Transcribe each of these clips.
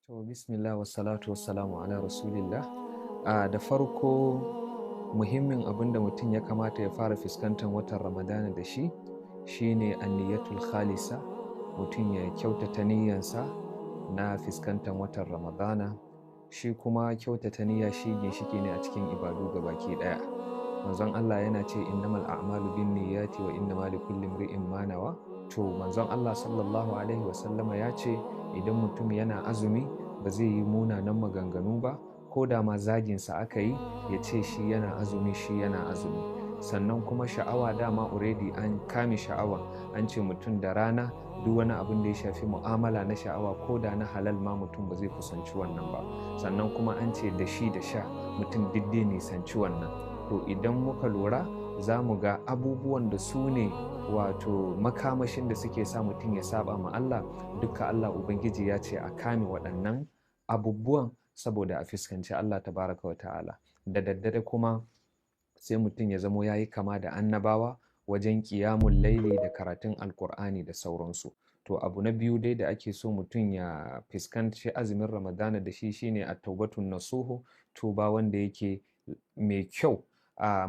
To bismillah wassalatu wassalamu ala rasulillah. Da farko muhimmin abin da mutum ya kamata ya fara fuskantar watan Ramadana da shi shine anniyatul khalisa. Mutum ya kyautata niyyansa na fuskantar watan Ramadana. Shi kuma kyautata niyya shi ginshiki ne a cikin ibadu gabaki ɗaya. Manzon Allah yana ce innamal a'malu binniyati wa innamal likulli imri'in ma nawa. To manzon Allah sallallahu alaihi wasallama ya ce idan mutum yana azumi ba zai yi munanan maganganu ba, ko da ma zaginsa aka yi ya ce shi yana azumi sannan kuma sha'awa dama already an kame sha'awa, an ce mutum da rana duk wani abin da ya shafi mu'amala na sha'awa ko da na halal ma mutum ba zai kusanci wannan ba. Sannan kuma an ce da shi da sha mutum didde nisanci wannan. To idan muka lura za mu ga abubuwan da su ne wato makamashin da suke sa mutum ya saba ma Allah, duka Allah Ubangiji ya ce a kame waɗannan abubuwan saboda a fuskanci Allah tabaraka wa ta'ala. Da daddare kuma sai mutum ya zamo ya yi kama da annabawa wajen ƙiyamun laili da karatun alkur'ani da sauransu. To abu na biyu dai da ake so mutum ya fuskanci azumin Ramadana da shi shine at-taubatun nasuhu, tuba wanda yake mai kyau.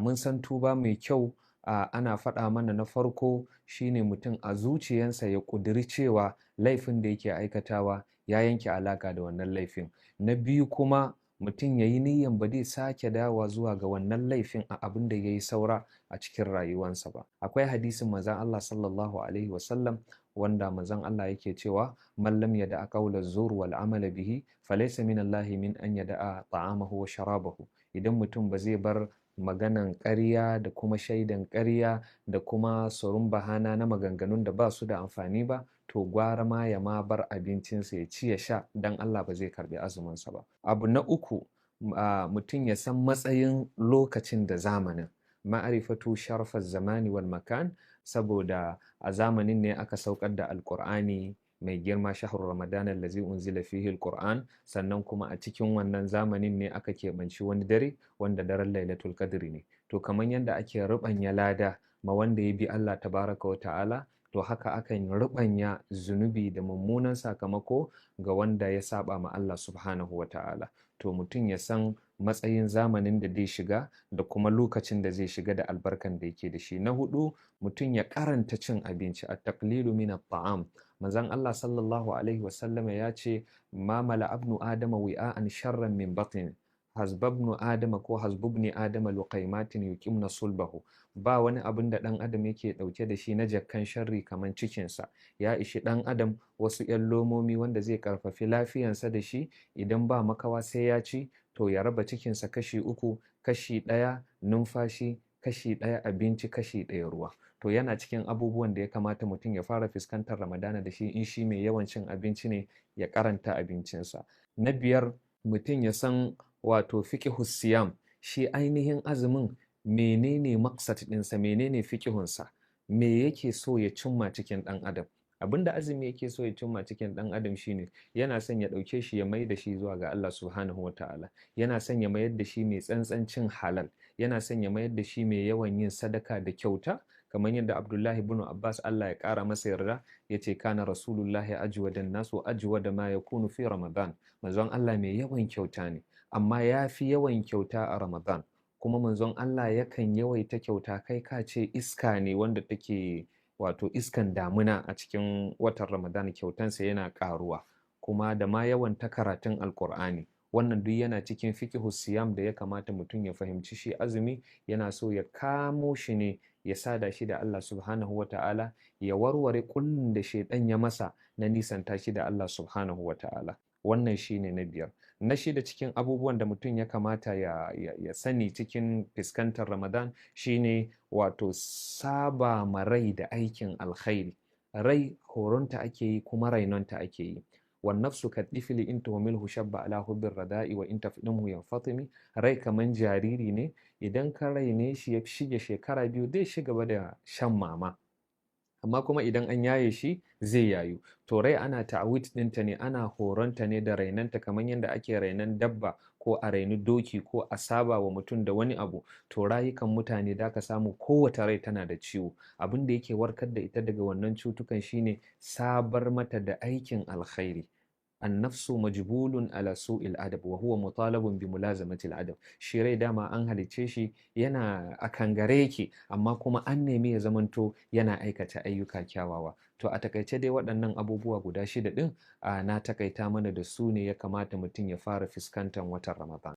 Mun san tuba mai kyau ana faɗa mana na farko shine mutum a zuciyansa ya ƙudiri cewa laifin da yake aikatawa ya yanke alaƙa da wannan laifin. Na biyu kuma mutum ya yi niyyan ba zai sake dawa zuwa ga wannan laifin a abin da ya yi saura a cikin rayuwansa ba. Akwai hadisin manzon Allah sallallahu alaihi wasallam wanda manzon Allah yake cewa man lam yada'a qawla zur wal amala bihi falaysa min Allah min an yada'a ta'amahu wa sharabahu. Idan mutum ba zai bar maganan ƙarya da kuma shaidan ƙarya da kuma surun bahana na maganganun da ba su da amfani ba, to gwara ma ya ma bar abincinsa ya ci ya sha don Allah ba zai karbi azuminsa ba. Abu na uku, mutum ya san matsayin lokacin da zamanin, ma'arifatu sharafar zamani wal makan, saboda a zamanin ne aka saukar da alkur'ani mai girma shahru ramadan allazi unzila fihi alquran, sannan kuma a cikin wannan zamanin ne aka keɓanci wani dare wanda daren lailatul qadri ne. To kamar yadda ake ruɓanya lada ma wanda ya bi Allah tabaraka wa ta'ala, to haka akan ruɓanya zunubi da mummunan sakamako ga wanda ya saba ma Allah subhanahu wa ta'ala. To mutum ya san matsayin zamanin da zai shiga da kuma lokacin da zai shiga da albarkan da yake da shi. Na hudu, mutum ya karanta cin abinci, at-taqlilu min at-ta'am. Manzon Allah sallallahu alaihi wasallam ya ce ma mala abnu adama wi'an sharran min batn, hasbabnu adama ko hasbubni adama luqaimatin yuqimna sulbahu. Ba wani abin da ɗan adam yake ɗauke da shi na jakkan sharri kamar cikinsa. Ya ishi ɗan adam wasu 'yan lomomi wanda zai karfafi lafiyansa da shi, idan ba makawa sai ya ci, to ya raba cikinsa kashi uku, kashi ɗaya numfashi, kashi ɗaya abinci, kashi ɗaya ruwa. To yana cikin abubuwan da ya kamata mutum ya fara fuskantar Ramadana da shi. In shi mai yawan cin abinci ne, ya karanta abincinsa. Na biyar, mutum ya san wato fiqhus siyam, shi ainihin azumin menene maksat ɗinsa, menene fiqhunsa, me yake so ya cimma cikin ɗan adam. Abinda azumi yake so ya cimma cikin ɗan adam shine yana son ya ɗauke shi ya mai da shi zuwa ga Allah subhanahu wa ta'ala, yana son ya mayar da shi mai tsantsancin halal, yana son ya mayar da shi mai yawan yin sadaka da kyauta, kamar yadda Abdullahi ibn Abbas Allah ya ƙara masa yarda ya ce kana rasulullahi ajwadan nasu ajwada ma yakunu fi Ramadan. Manzon Allah mai yawan kyauta ne, amma ya fi yawan kyauta a Ramadan. Kuma manzon Allah yakan yawaita kyauta kai ka ce iska ne wanda take wato iskan damuna a cikin watan Ramadan, kyautansa yana ƙaruwa, kuma da ma yawan ta karatun Alƙur'ani. Wannan duk yana cikin fiqhus siyam da ya kamata mutum ya fahimci. Shi azumi yana so ya kamo shi ne, ya sada shi da Allah subhanahu wa ta'ala, ya warware kullum da shaidan ya masa na nisanta shi da Allah subhanahu wa ta'ala. Wannan shine na biyar. Na shida cikin abubuwan da mutum ya kamata ya sani cikin fuskantar Ramadan shine wato saba ma rai da aikin alkhairi. Rai horonta ake yi kuma rainonta ake yi. Wan nafsu kadifili in tuhmilhu shabba ala hubbir rada'i wa in tafdimhu yanfatimi. Rai kaman jariri ne, idan ka raine shi ya shige shekara biyu zai shi gaba da shan mama, amma kuma idan an yaye shi zai yayu. To rai ana ta'awid ɗinta ne, ana horonta ne da rainanta kamar yadda ake rainan dabba ko a raini doki ko a saba wa mutum da wani abu. To rayukan mutane da ka samu kowace rai tana da ciwo. Abin da yake warkar da ita daga wannan cutukan shine sabar mata da aikin alkhairi. annafsu majbulun ala su'il adab wa huwa mutalabun bi mulazamati adab. Shi rai dama an halicce shi yana a kangare yake, amma kuma an nemi ya zamanto yana aikata ayyuka kyawawa. To a takaice dai waɗannan abubuwa guda shida ɗin na takaita mana da su ne ya kamata mutum ya fara fuskantar watan Ramadan.